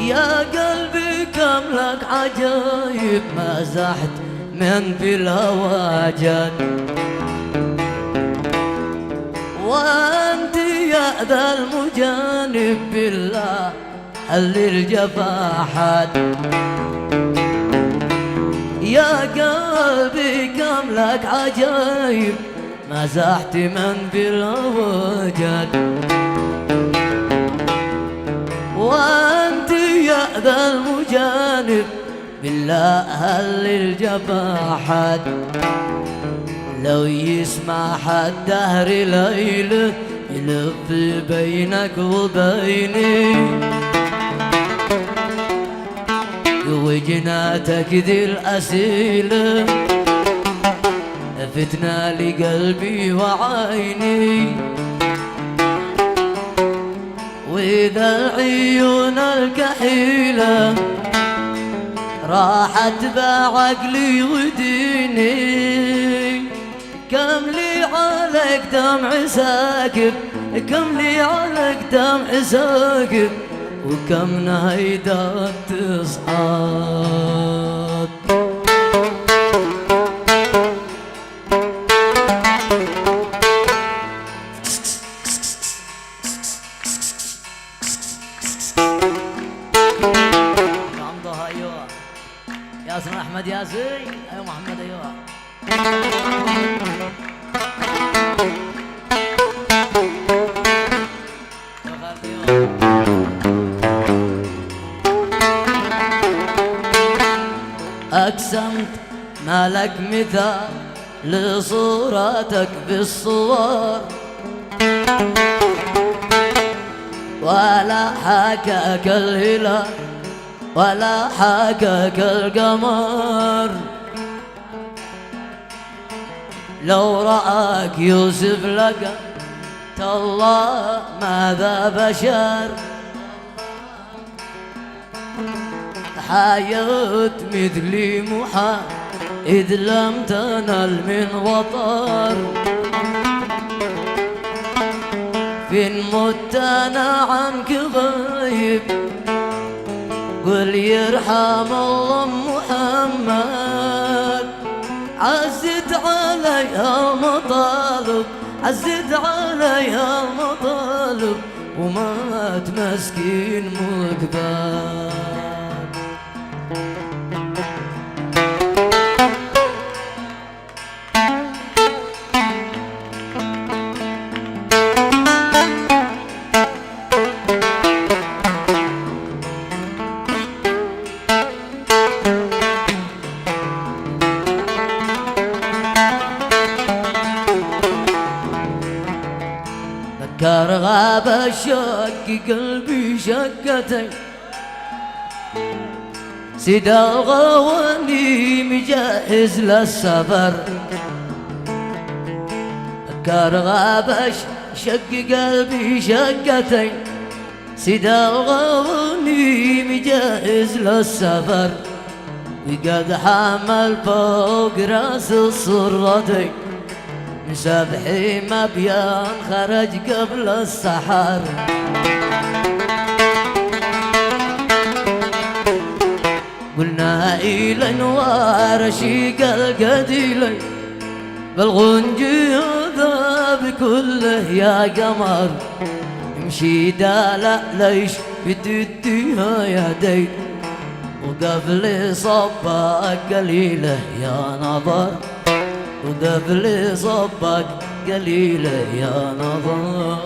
يا قلبي كم لك عجايب مزحت من في الهوى جد، وانت يا ذا المجانب بالله حل الجفا حد. يا قلبي كم لك عجايب مزحت من في الهوى جد، وانت يا ذا المجانب بالله هل الجفا حد. لو يسمع حد دهر ليله يلف بينك وبيني، وجناتك ذي الأسيلة فتنة لقلبي وعيني، وإذا العيون الكحيلة راحت بعقلي وديني، كم لي عليك دمع ساكب، كم لي عليك دمع ساكب، وكم نهيدات تصعد. ايوه ياسين احمد ياسين، ايوه محمد ايوه. أقسمت ما لك مثال لصورتك بالصور، ولا حكاك الهلال ولا حكاك القمر. لو رآك يوسف لقى تالله ماذا بشر، حياة مثلي محال إذ لم تنل من وطر. فين مت أنا عنك غايب قل يرحم الله محمد. عزت عليها المطالب عزت عليها المطالب، ومات مسكين مقبل. ذكر غاب الشق قلبي شقتين، سيدا الغواني مجهز للسفر. ذكر غاب الشق قلبي شقتين، سيدا الغواني مجهز للسفر. وقد حمل فوق راس الصرتين سبحي مبيان خرج قبل السحر. قلنا إلى نوار شيق القديلي بالغنجي هذا بكله يا قمر. امشي دالع ليش بتديها يا ديد، وقبل صبك قليله يا نظر، وقبل صبك قليله يا نظر.